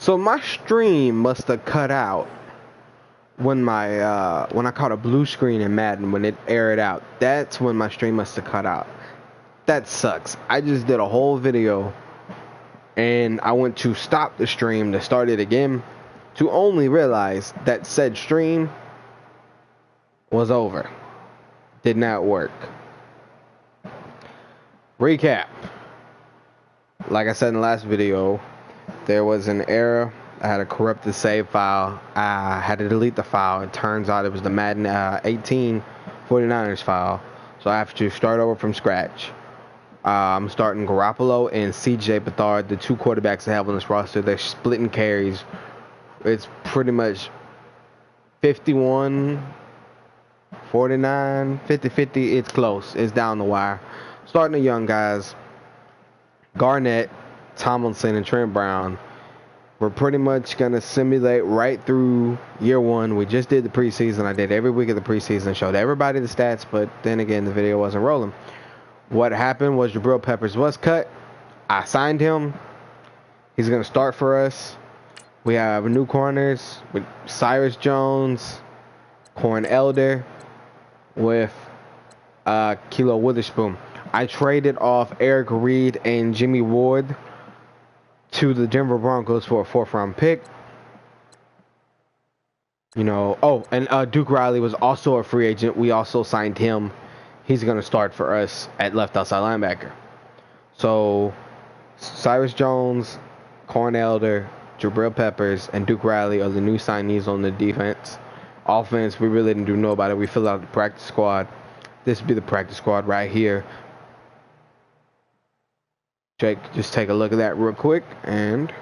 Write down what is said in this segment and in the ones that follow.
So my stream must have cut out when when I caught a blue screen in Madden when it aired out. That's when my stream must have cut out. That sucks. I just did a whole video and I went to stop the stream to start it again to only realize that said stream was over. Did not work. Recap. Like I said in the last video, there was an error. I had a corrupted save file. I had to delete the file. It turns out it was the Madden 18 49ers file. So I have to start over from scratch. I'm starting Garoppolo and CJ Beathard, the two quarterbacks I have on this roster. They're splitting carries. It's pretty much 51, 49, 50-50. It's close. It's down the wire. Starting the young guys. Garnett, Tomlinson, and Trent Brown. We're pretty much going to simulate right through year one. We just did the preseason. I did every week of the preseason. Showed everybody the stats, but then again, the video wasn't rolling. What happened was Jabril Peppers was cut. I signed him. He's going to start for us. We have new corners with Cyrus Jones, Corn Elder, with Kilo Witherspoon. I traded off Eric Reed and Jimmy Ward to the Denver Broncos for a 4th-round pick. You know, oh, and Duke Riley was also a free agent. We also signed him. He's going to start for us at left outside linebacker. So, Cyrus Jones, Corn Elder, Jabril Peppers, and Duke Riley are the new signees on the defense. Offense, we really didn't know about it. We filled out the practice squad. This would be the practice squad right here. Jake, just take a look at that real quick, and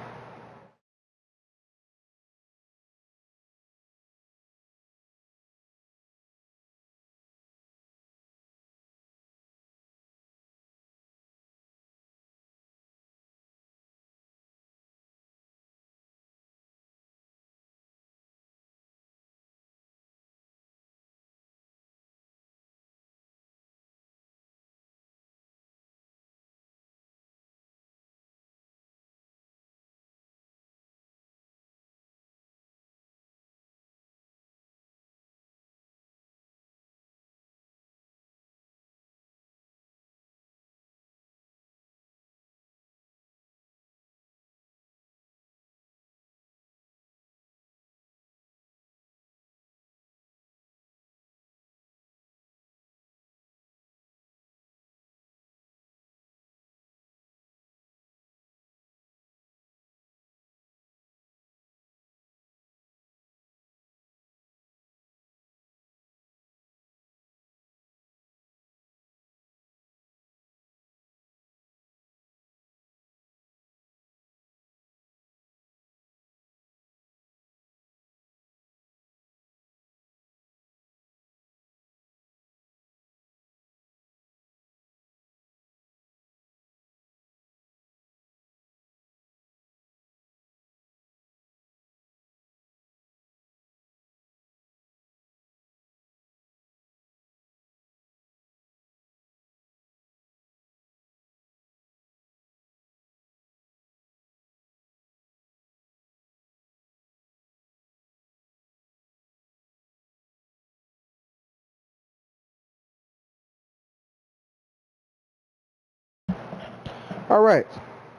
all right.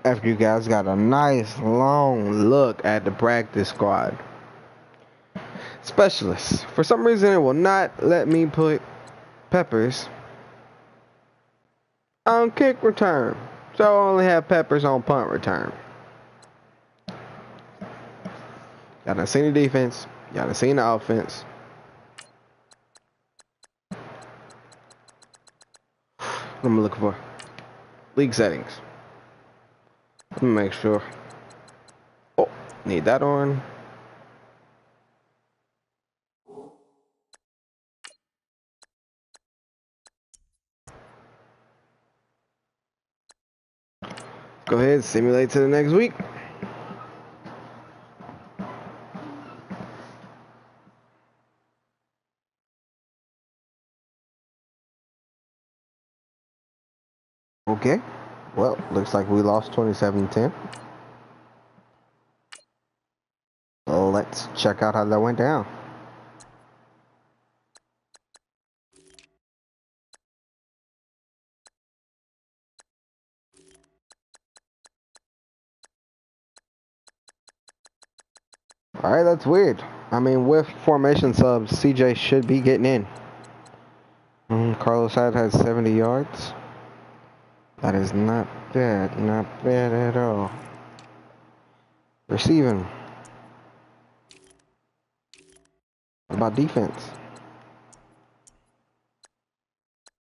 After you guys got a nice long look at the practice squad. Specialists. For some reason, it will not let me put Peppers on kick return. So I only have Peppers on punt return. Y'all done seen the defense. Y'all done seen the offense. What am I looking for? League settings. Let me make sure. Oh, need that on. Go ahead, simulate to the next week. Okay. Well, looks like we lost 27-10. let's check out how that went down. Alright, that's weird. I mean, with formation subs, CJ should be getting in. Carlos Hyde has 70 yards. That is not bad. Not bad at all. Receiving. What about defense?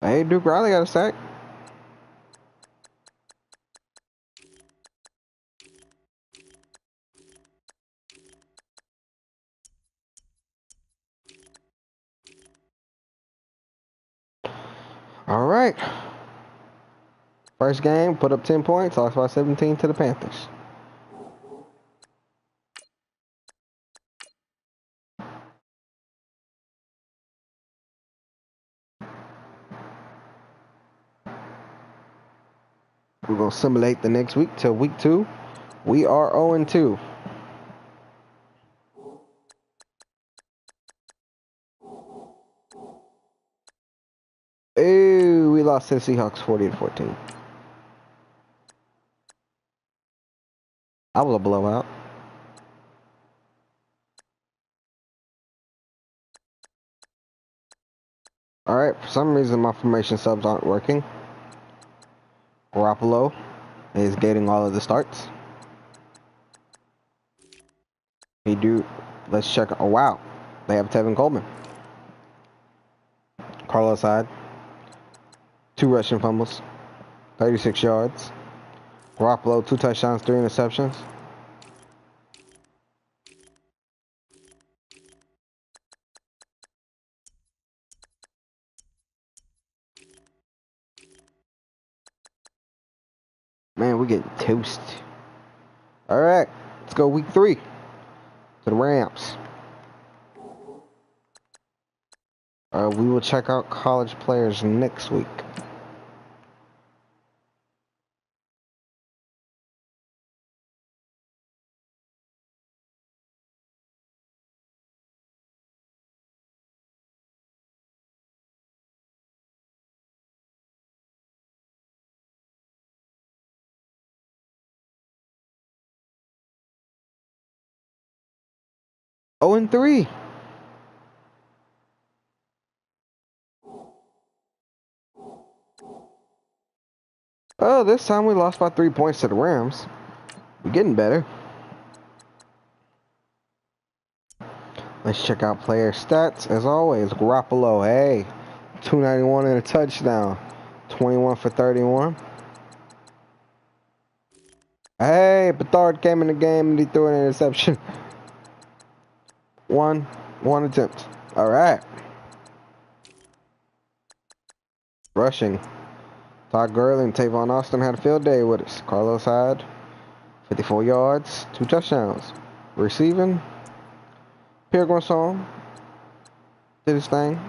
Hey, Duke Riley got a sack. All right. First game, put up 10 points, lost by 17 to the Panthers. We're going to simulate the next week till week 2. We are 0-2. Ooh, we lost to the Seahawks 40-14. That was a blowout. Alright, for some reason my formation subs aren't working. Garoppolo is getting all of the starts. Let's check. Oh, wow. They have Tevin Coleman. Carlos Hyde. 2 rushing fumbles. 36 yards. Garoppolo, 2 touchdowns, 3 interceptions. Man, we're getting toasted. Alright, let's go week 3 to the Rams. We will check out college players next week. Oh, and 3. Oh, this time we lost by 3 points to the Rams. We're getting better. Let's check out player stats. As always, Garoppolo, hey, 291 and a touchdown. 21 for 31. Hey, Bethard came in the game and he threw an interception. One attempt. All right. Rushing. Todd Gurley and Tavon Austin had a field day with us. Carlos Hyde, 54 yards, 2 touchdowns. Receiving. Pierre Garçon did his thing.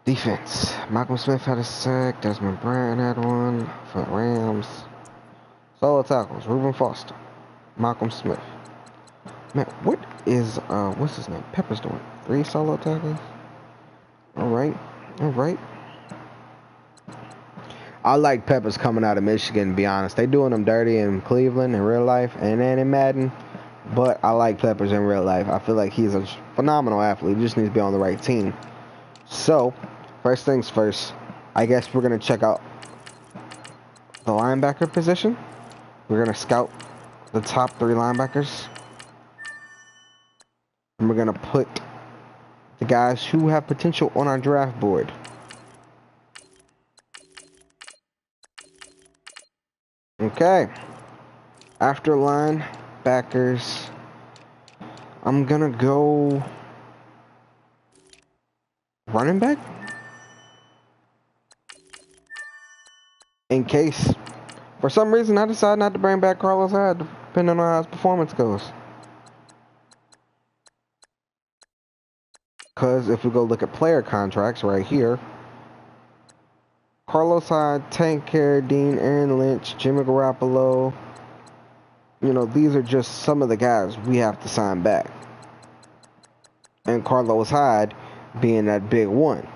Defense. Malcolm Smith had a sack. Desmond Bryant had one for the Rams. Solo tackles. Reuben Foster. Malcolm Smith. Man, what's his name? Pepper's doing 3 solo tackles. All right. I like Peppers coming out of Michigan, to be honest. They doing them dirty in Cleveland in real life and then in Madden. But I like Peppers in real life. I feel like he's a phenomenal athlete. He just needs to be on the right team. So, first things first, I guess we're going to check out the linebacker position. We're going to scout the top 3 linebackers. And we're going to put the guys who have potential on our draft board. Okay. After linebackers, I'm going to go running back. In case, for some reason, I decide not to bring back Carlos Hyde, depending on how his performance goes. Because if we go look at player contracts right here, Carlos Hyde, Tank Carradine, Aaron Lynch, Jimmy Garoppolo, You know, these are just some of the guys we have to sign back. And Carlos Hyde being that big one.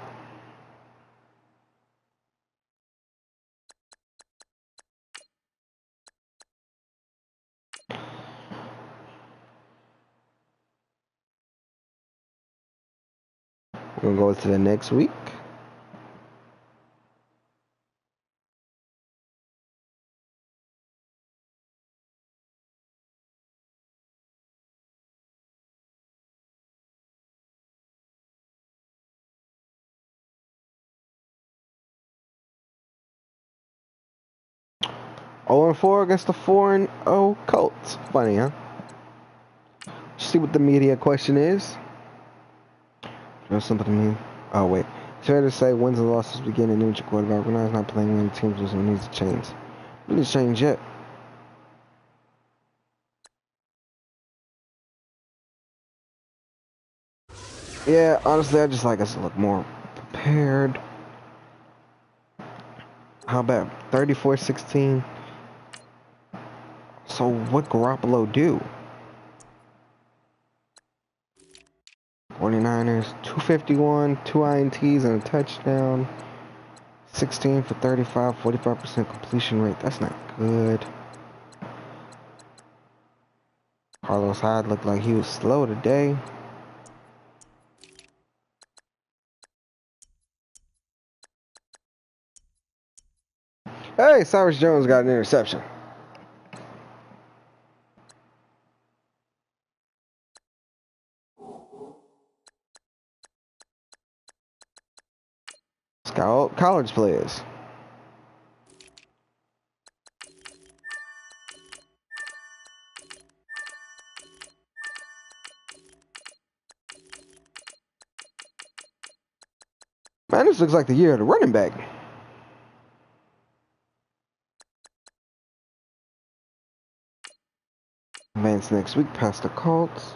We're going to go to the next week. Oh and 4 against the 4-0 Colts. Funny, huh? See what the media question is. There's something to me. Oh, wait. It's fair to say wins and losses begin in new quarterback. We're not playing any teams, so we need to change. We need to change yet. Yeah, honestly, I just like us to look more prepared. How about 34-16? So what Garoppolo do? 49ers, 251, 2 INTs and a touchdown. 16 for 35, 45% completion rate. That's not good. Carlos Hyde looked like he was slow today. Hey, Cyrus Jones got an interception. Scout college players. Man, this looks like the year of the running back. Advance next week past the Colts.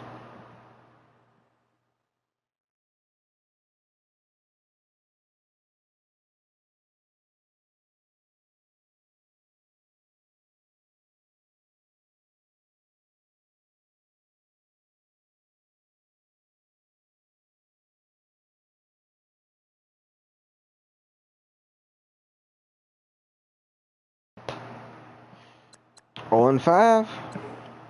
On 5,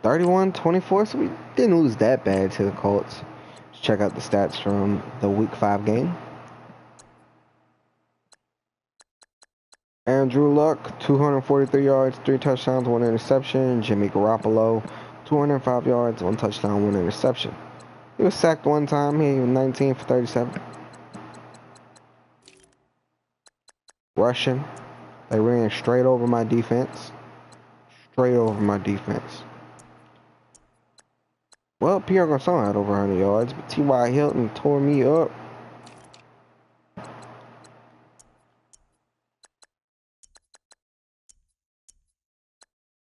31-24. So we didn't lose that bad to the Colts. Let's check out the stats from the Week 5 game. Andrew Luck, 243 yards, 3 touchdowns, 1 interception. Jimmy Garoppolo, 205 yards, 1 touchdown, 1 interception. He was sacked 1 time. He was 19 for 37. Rushing. They ran straight over my defense. Straight over my defense. Well, Pierre Garçon had over 100 yards, but T.Y. Hilton tore me up.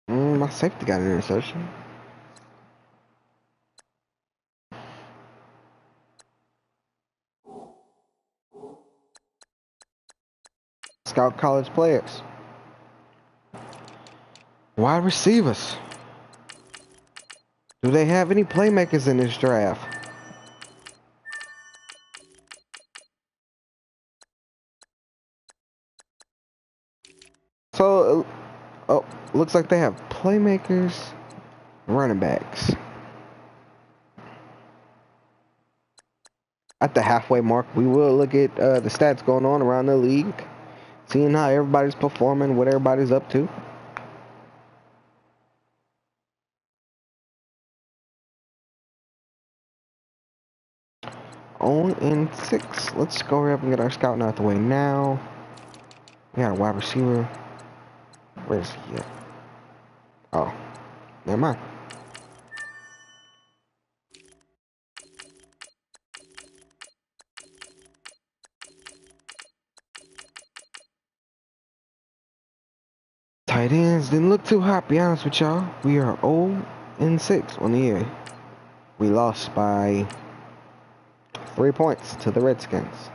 My safety got an interception. Scout college players. Wide receivers. Do they have any playmakers in this draft? So, oh, looks like they have playmakers, running backs. At the halfway mark, we will look at the stats going on around the league, seeing how everybody's performing, what everybody's up to. On in 6. Let's go up and get our scouting out the way now. We got a wide receiver. Where's he at? Oh, never mind. Tight ends didn't look too hot, be honest with y'all. We are 0-6 on the year. We lost by 3 points to the Redskins.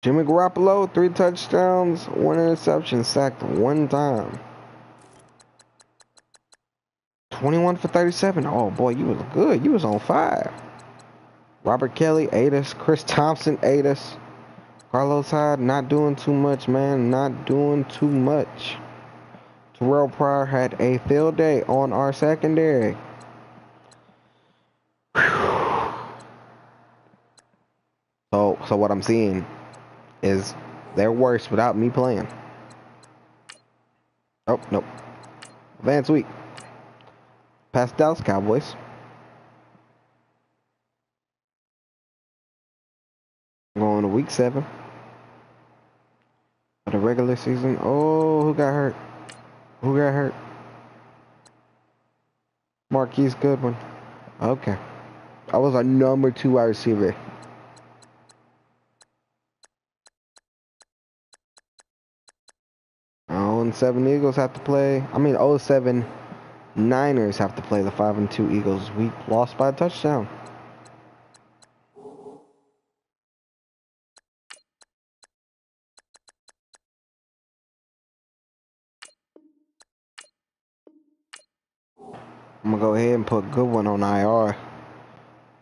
Jimmy Garoppolo, 3 touchdowns, 1 interception, sacked 1 time. 21 for 37. Oh boy, you was good. You was on fire. Robert Kelly ate us. Chris Thompson ate us. Carlos Hyde not doing too much, man. Not doing too much. Terrell Pryor had a field day on our secondary. So what I'm seeing is they're worse without me playing. Oh, nope. Advance week. Past Dallas Cowboys. Going to week 7 of the regular season. Oh, who got hurt? Who got hurt? Marquise Goodwin. Okay. I was our number 2 wide receiver. Oh, and 7 Eagles have to play. 7 Niners have to play the 5-2 Eagles. We lost by a touchdown. I'm gonna go ahead and put Goodwin on IR.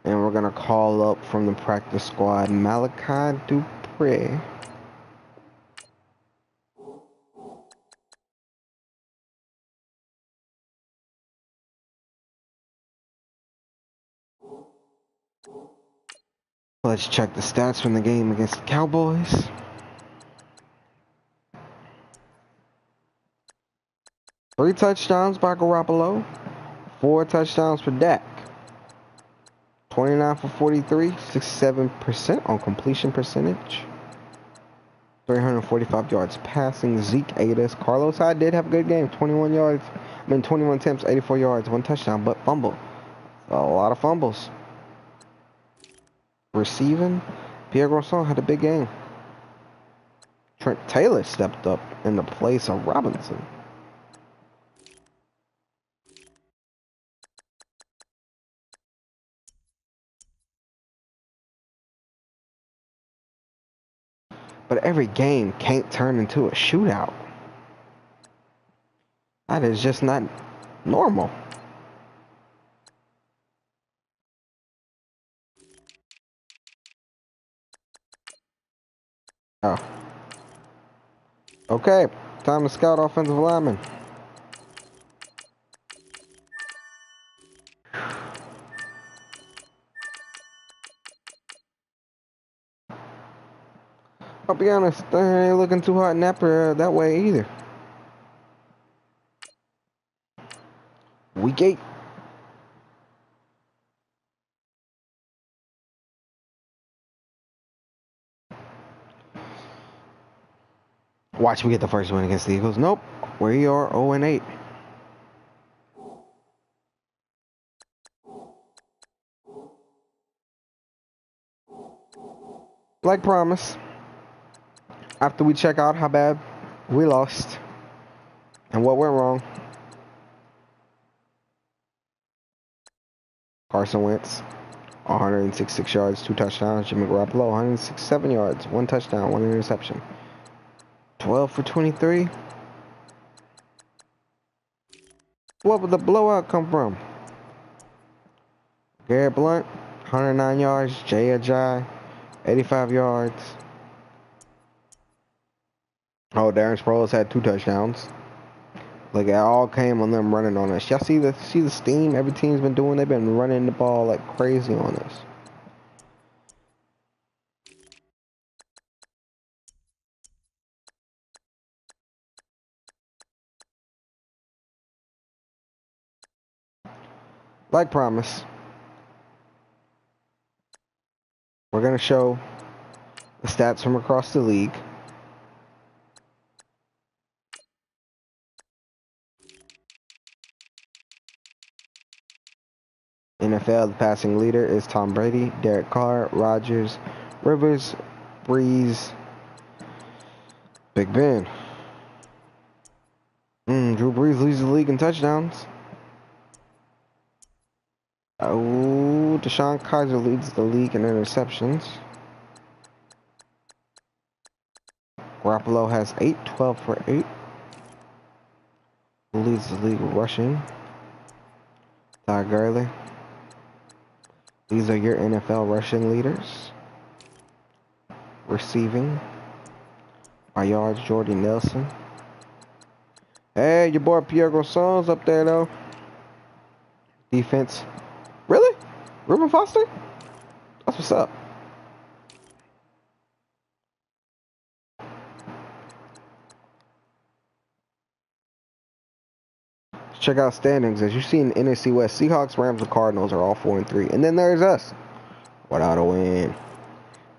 And we're gonna call up from the practice squad Malachi Dupre. Let's check the stats from the game against the Cowboys. Three touchdowns by Garoppolo. 4 touchdowns for Dak. 29 for 43, 67% on completion percentage. 345 yards passing. Zeke ate us. Carlos Hyde did have a good game. 21 attempts, 84 yards, 1 touchdown, but fumble. A lot of fumbles. Receiving, Pierre Garçon had a big game. Trent Taylor stepped up in the place of Robinson. But every game can't turn into a shootout. That is just not normal. Oh. Okay, time to scout offensive linemen. I'll be honest, they ain't looking too hot in that way either. Week 8. Watch we get the first win against the Eagles. Nope. We are 0-8. Like promise, after we check out how bad we lost and what went wrong, Carson Wentz, 166 yards, 2 touchdowns. Jimmy Garoppolo, 167 yards, 1 touchdown, 1 interception. 12 for 23. What would the blowout come from? Garrett Blunt, 109 yards. Jay Ajayi, 85 yards. Oh, Darren Sproles had 2 touchdowns. Like, it all came on them running on us. Y'all see the steam every team's been doing? They've been running the ball like crazy on us. Like promise, we're going to show the stats from across the league. NFL, the passing leader is Tom Brady, Derek Carr, Rodgers, Rivers, Breeze, Big Ben. Drew Brees leads the league in touchdowns. Oh, Deshaun Kaiser leads the league in interceptions. Garoppolo has 8, 12 for 8. Leads the league rushing. Todd Gurley. These are your NFL rushing leaders. Receiving. By yards, Jordy Nelson. Hey, your boy Pierre Garcon's up there, though. Defense. Really? Reuben Foster? That's what's up. Check out standings. As you see in the NFC West, Seahawks, Rams, and Cardinals are all 4-3. And then there's us. Without a win.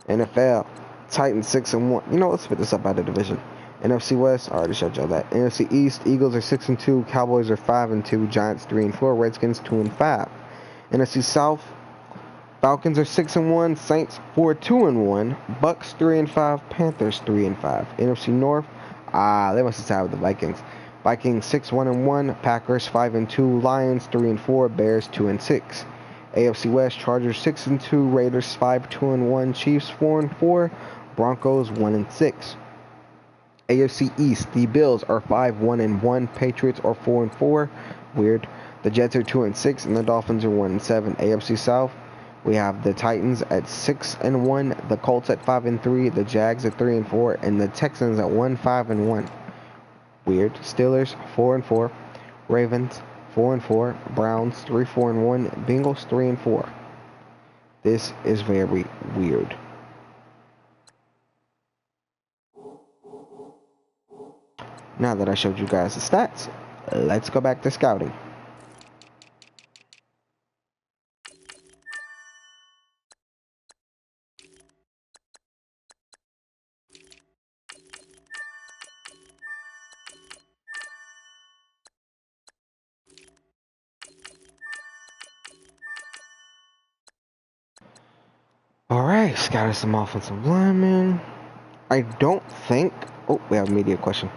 NFL. Titans 6-1. You know, let's split this up by the division. NFC West, I already showed y'all that. NFC East, Eagles are 6-2, Cowboys are 5-2, Giants 3-4, Redskins 2-5. NFC South, Falcons are 6-1, Saints 4-2-1, Bucks 3-5, Panthers 3-5. NFC North, they must have tied with the Vikings. Vikings 6-1-1, Packers 5-2, Lions 3-4, Bears 2-6. AFC West, Chargers 6-2, Raiders 5-2-1, Chiefs 4-4, Broncos 1-6. AFC East, the Bills are 5-1-1, Patriots are 4-4. Weird. The Jets are 2-6, and the Dolphins are 1-7. AFC South, we have the Titans at 6-1, the Colts at 5-3, the Jags at 3-4, and the Texans at 1-5-1. Weird. Steelers 4-4, Ravens 4-4, Browns 3-4-1, Bengals 3-4. This is very weird. Now that I showed you guys the stats, let's go back to scouting. Alright, scouted some offensive linemen. I don't think... Oh, we have a media question.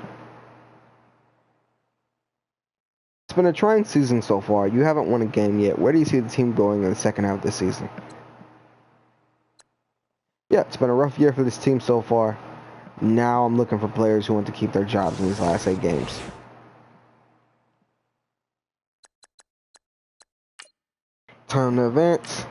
It's been a trying season so far. You haven't won a game yet. Where do you see the team going in the second half of the season? Yeah, it's been a rough year for this team so far. Now I'm looking for players who want to keep their jobs in these last 8 games. Time to advance.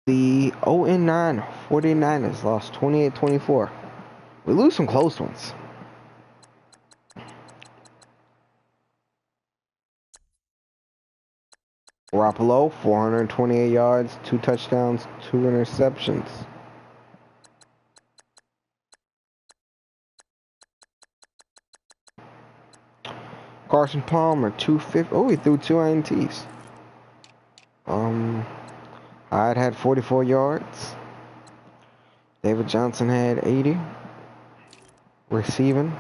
The 0-9 49ers lost 28-24. We lose some close ones. Garoppolo, 428 yards, 2 touchdowns, 2 interceptions. Carson Palmer, 250. Oh, he threw 2 INTs. Hyde had 44 yards. David Johnson had 80. Receiving.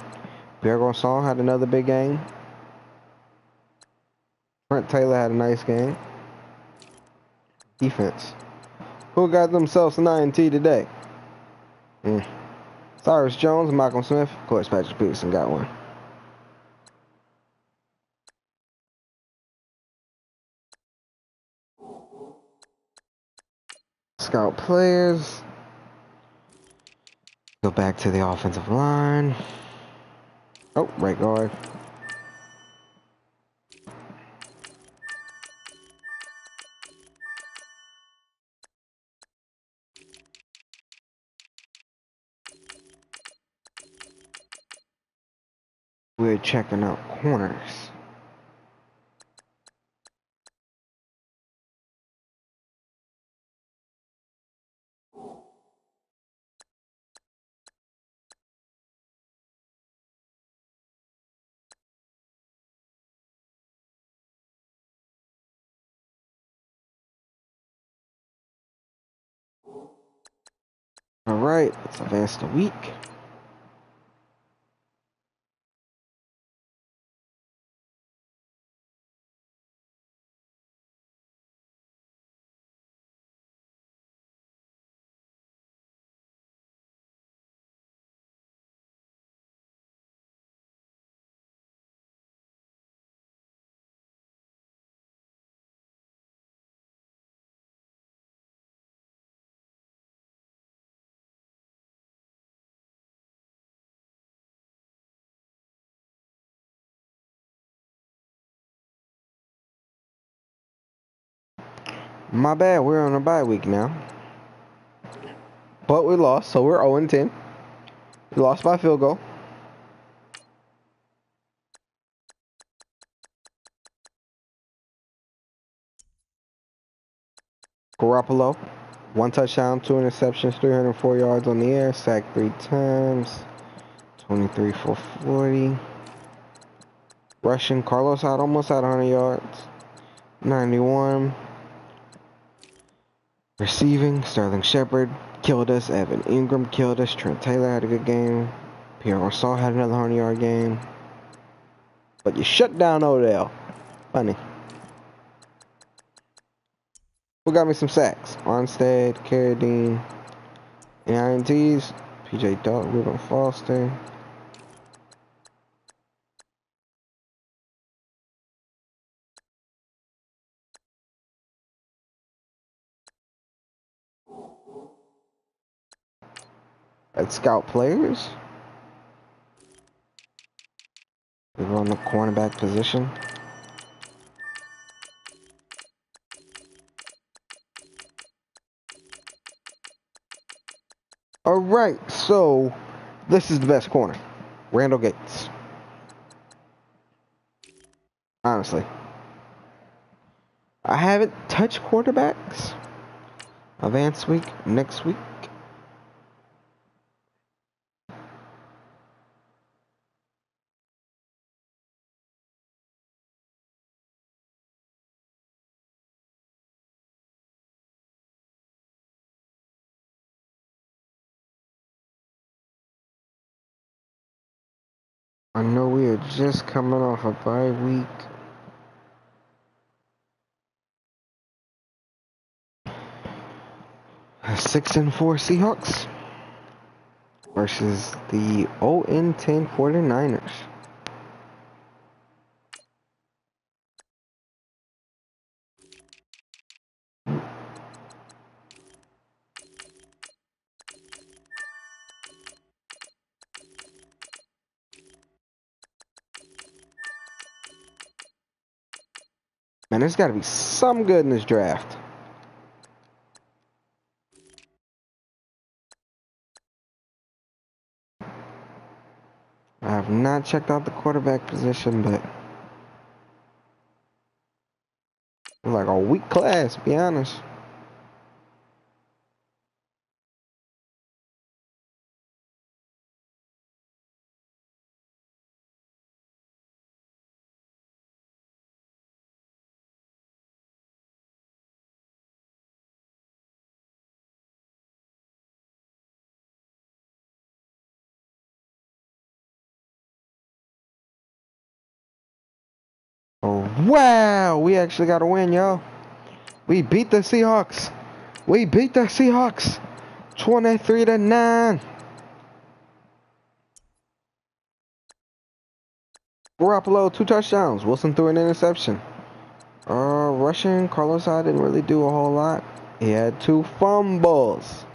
Pierre Garcon had another big game. Trent Taylor had a nice game. Defense. Who got themselves an INT today? Cyrus Jones, Malcolm Smith. Of course, Patrick Peterson got one. Scout players. Go back to the offensive line. Oh, right guard. We're checking out corners. All right, let's advance the week. My bad, we're on a bye week now. But we lost, so we're 0-10. We lost by field goal. Garoppolo, 1 touchdown, 2 interceptions, 304 yards on the air, sacked 3 times, 23 for 40. Rushing, Carlos had almost at 100 yards, 91. Receiving, Sterling Shepard killed us, Evan Ingram killed us, Trent Taylor had a good game, Pierre Garçon had another 100-yard game. But you shut down Odell. Funny. Who got me some sacks? Armstead, Carradine, INTs, PJ Doug, Ruben Foster. Let's scout players. We're on the cornerback position. Alright, so this is the best corner. Randall Gates. Honestly. I haven't touched quarterbacks. Advanced week, next week. I know we are just coming off a bye week. A 6-4 Seahawks versus the 0-10 49ers. Man, there's got to be some good in this draft. I have not checked out the quarterback position, but it's like a weak class, to be honest. Oh, wow! We actually got a win, y'all. We beat the Seahawks. We beat the Seahawks. 23-9. Garoppolo, 2 touchdowns. Wilson threw an interception. Rushing, Carlos Hyde didn't really do a whole lot. He had 2 fumbles.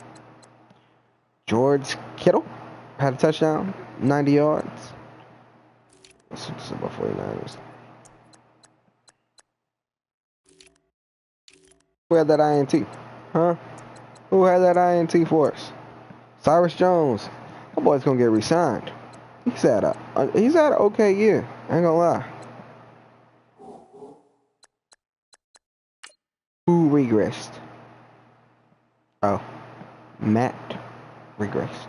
George Kittle had a touchdown, 90 yards. Let's see about 49ers. Who had that INT? Huh? Who had that INT for us? Cyrus Jones. That boy's gonna get re-signed. He's had an okay year. I ain't gonna lie. Who regressed? Oh, Matt regressed.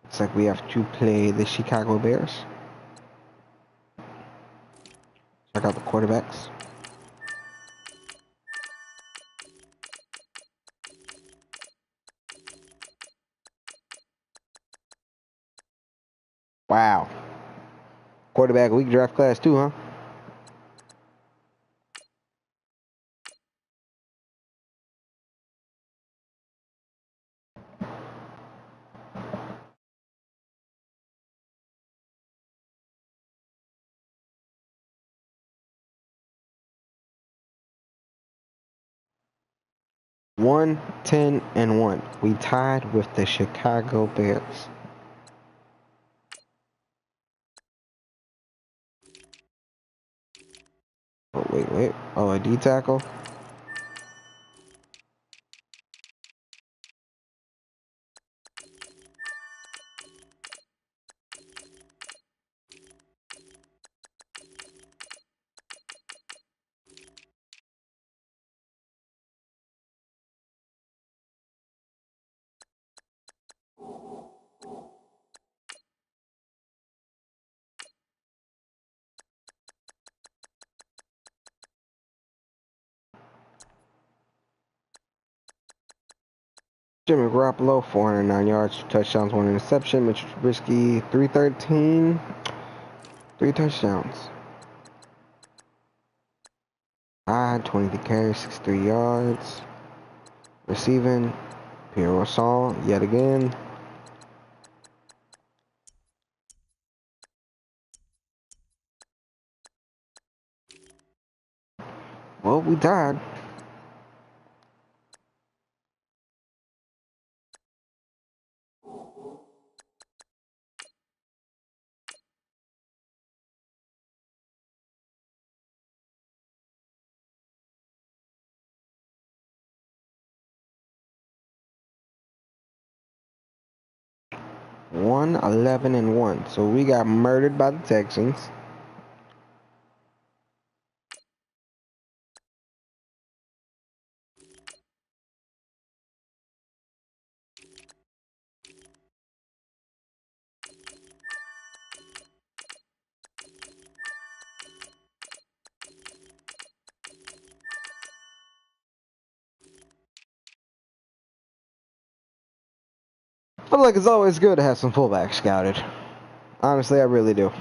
Looks like we have to play the Chicago Bears. Check out the quarterbacks. Wow. Quarterback week draft class too, huh? One, 10-1. We tied with the Chicago Bears. Oh, wait. Oh, a D tackle. Jimmy Garoppolo, 409 yards, 2 touchdowns, 1 interception. Mitchell Trubisky, 313, 3 touchdowns. 23 carries, 63 yards. Receiving, Pierre Rousseau, yet again. Well, we died. One 11-1. So we got murdered by the Texans. I feel like it's always good to have some fullbacks scouted. Honestly, I really do.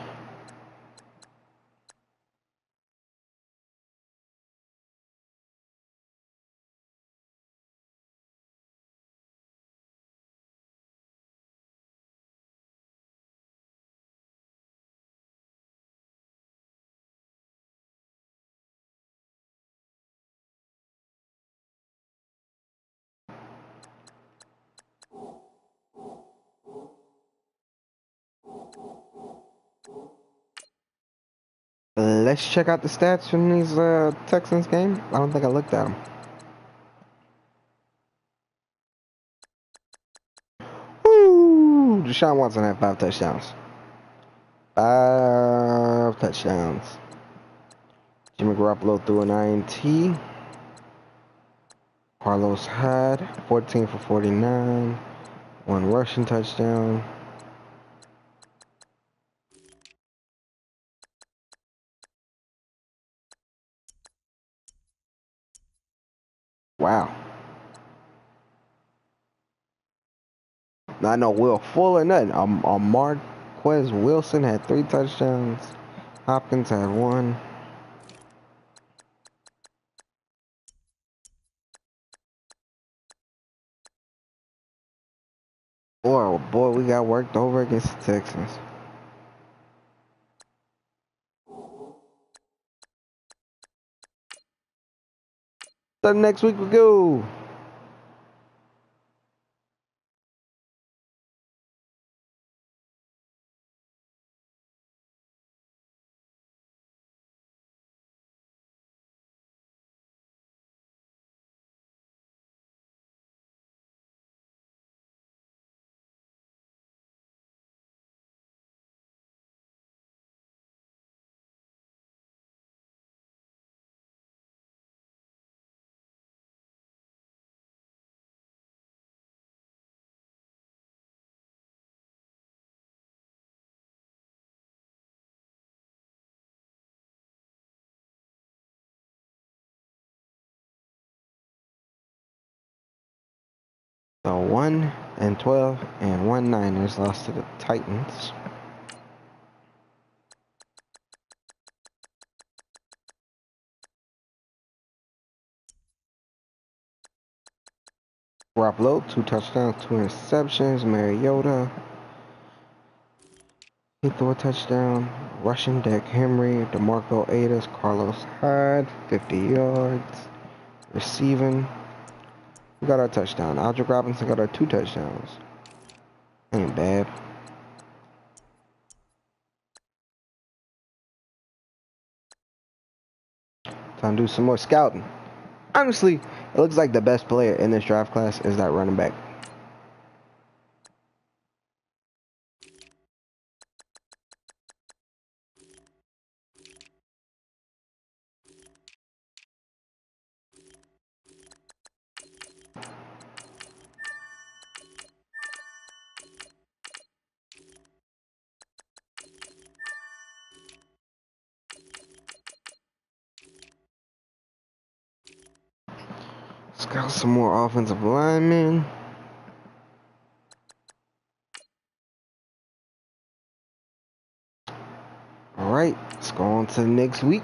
Let's check out the stats from these Texans game. I don't think I looked at them. Woo! Deshaun Watson had 5 touchdowns. 5 touchdowns. Jimmy Garoppolo threw an INT. Carlos Hyde, 14 for 49. 1 rushing touchdown. Wow. I know Will Fuller, nothing. Marquez Wilson had 3 touchdowns. Hopkins had 1. Oh boy, we got worked over against the Texans. So next week we go. So 1-12 and 1 Niners lost to the Titans. Garoppolo, 2 touchdowns, 2 interceptions. Mariota, he threw a touchdown. Rushing Derrick Henry, DeMarco Adams, Carlos Hyde, 50 yards. Receiving, we got our touchdown. Aldrick Robinson got our 2 touchdowns. Ain't bad. Gonna do some more scouting. Honestly, it looks like the best player in this draft class is that running back. Scout some more offensive linemen. Alright, let's go on to the next week.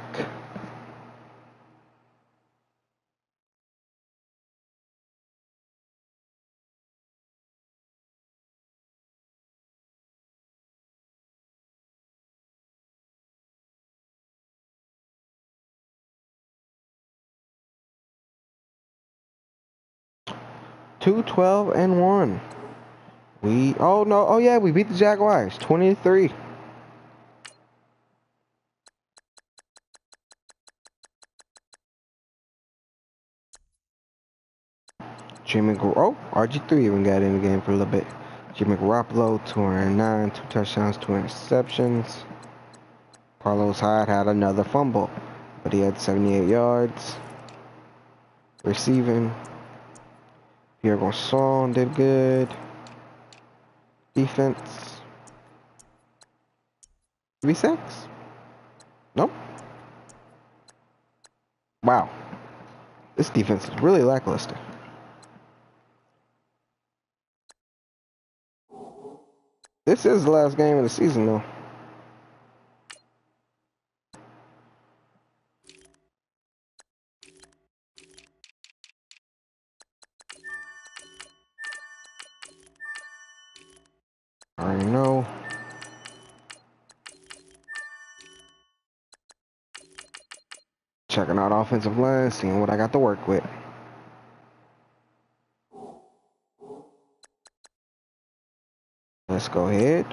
Two 12-1. We beat the Jaguars 20-3. RG3 even got in the game for a little bit. Jimmy Garoppolo, 209, 2 touchdowns, 2 interceptions. Carlos Hyde had another fumble, but he had 78 yards. Receiving, Pierre Garçon did good. Defense, 3 sacks? Nope. Wow. This defense is really lackluster. This is the last game of the season, though. I already know. Checking out offensive line, seeing what I got to work with. Let's go ahead.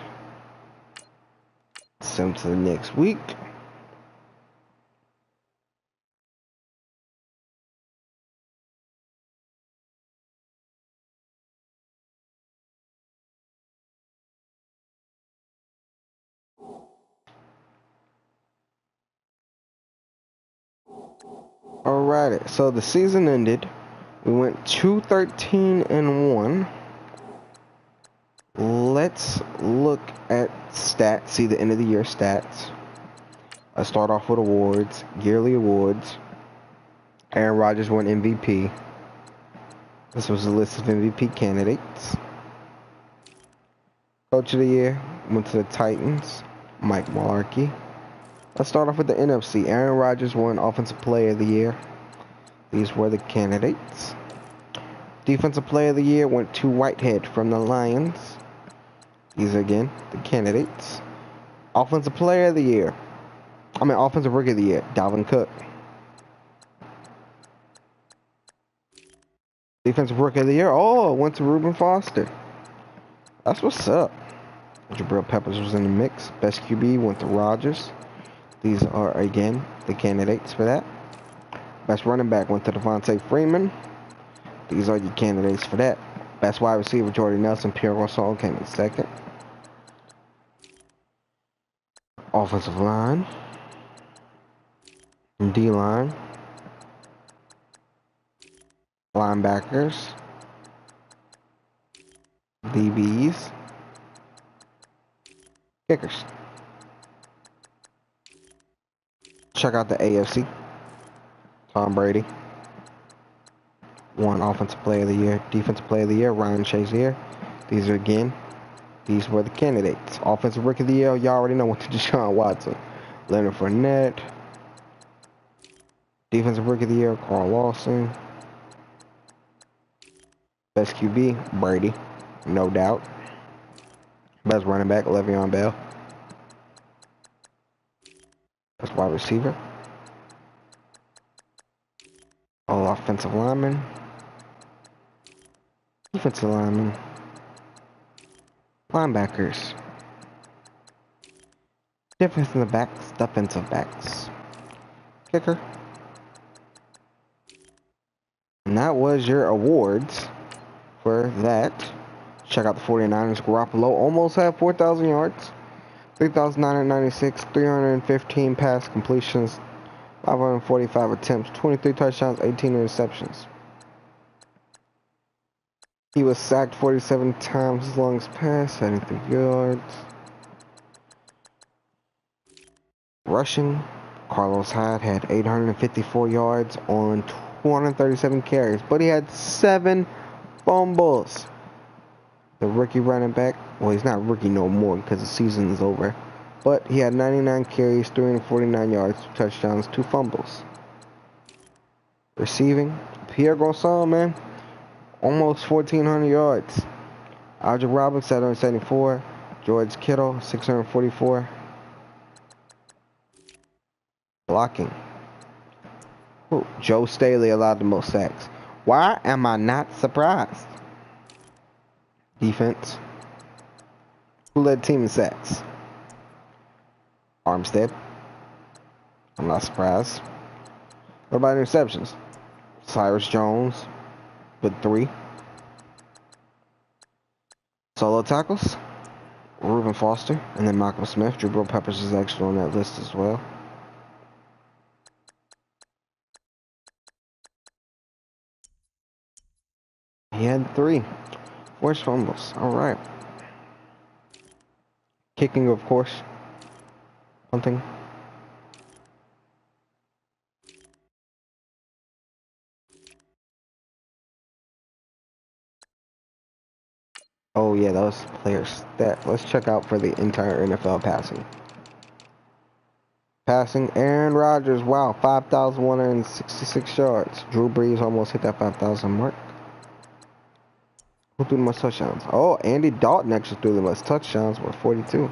Send to the next week. Alright, so the season ended. We went 2-13-1. Let's look at stats, see the end of the year stats. Let's start off with awards, yearly awards. Aaron Rodgers won MVP. This was a list of MVP candidates. Coach of the year went to the Titans, Mike Mularkey. Let's start off with the NFC. Aaron Rodgers won Offensive Player of the Year. These were the candidates. Defensive Player of the Year went to Whitehead from the Lions. These are, again, the candidates. Offensive Rookie of the Year, Dalvin Cook. Defensive Rookie of the Year, went to Reuben Foster. That's what's up. Jabril Peppers was in the mix. Best QB went to Rodgers. These are, again, the candidates for that. Best running back went to Devontae Freeman. These are your candidates for that. Best wide receiver, Jordy Nelson. Pierre Garçon came in second. Offensive line. D-line. Linebackers. DBs. Kickers. Check out the AFC. Tom Brady won Offensive Player of the Year. Defensive Player of the Year, Ryan Shazier. These were the candidates. Offensive Rookie of the Year, y'all already know, went to Deshaun Watson. Leonard Fournette. Defensive Rookie of the Year, Carl Lawson. Best QB, Brady, no doubt. Best running back, Le'Veon Bell. Best wide receiver. All offensive linemen. Defensive linemen. Linebackers. Defensive backs. Kicker. that was your awards for that. Check out the 49ers. Garoppolo almost had 4,000 yards. 3,996, 315 pass completions, 545 attempts, 23 touchdowns, 18 interceptions. He was sacked 47 times, his longest pass, 73 yards. Rushing, Carlos Hyde had 854 yards on 237 carries, but he had 7 fumbles. The rookie running back, well, he's not rookie no more because the season is over, but he had 99 carries, 349 yards, 2 touchdowns, 2 fumbles. Receiving, Pierre Garçon, man, almost 1,400 yards. Alger Robbins, 774. George Kittle, 644. Blocking. Ooh, Joe Staley allowed the most sacks. Why am I not surprised? Defense. Who led the team in sacks? Armstead. I'm not surprised. What about interceptions? Cyrus Jones with 3. Solo tackles. Reuben Foster. And then Malcolm Smith. Jabril Peppers is actually on that list as well. He had 3 forced fumbles. All right. Kicking, of course. Punting. Oh yeah, those players. Let's check out for the entire NFL passing. Passing, Aaron Rodgers. Wow, 5,166 yards. Drew Brees almost hit that 5,000 mark. Who threw the most touchdowns? Oh, Andy Dalton actually threw the most touchdowns with 42.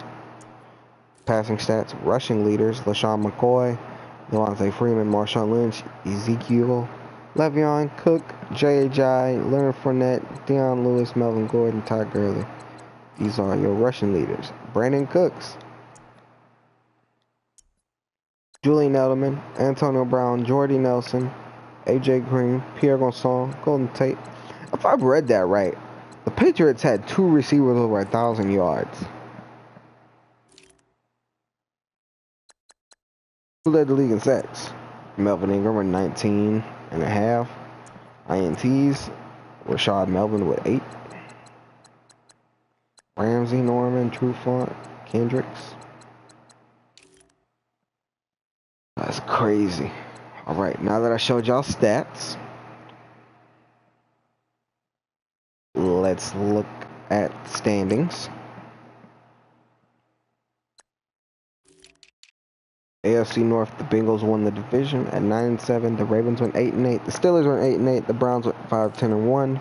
Passing stats, rushing leaders, LaShawn McCoy, Devontae Freeman, Marshawn Lynch, Ezekiel, Le'Veon, Cook, J.J., Leonard Fournette, Deion Lewis, Melvin Gordon, Todd Gurley. These are your rushing leaders. Brandon Cooks, Julian Edelman, Antonio Brown, Jordy Nelson, A.J. Green, Pierre Garçon, Golden Tate. If I've read that right, the Patriots had 2 receivers over 1,000 yards. Who led the league in sacks? Melvin Ingram with 19 and a half. INTs, Rashad Melvin with 8. Ramsey, Norman, Trufant, Kendricks. That's crazy. Alright, now that I showed y'all stats, let's look at standings. AFC North, the Bengals won the division at 9-7. The Ravens went 8-8. The Steelers went 8-8. The Browns went 5-10-1.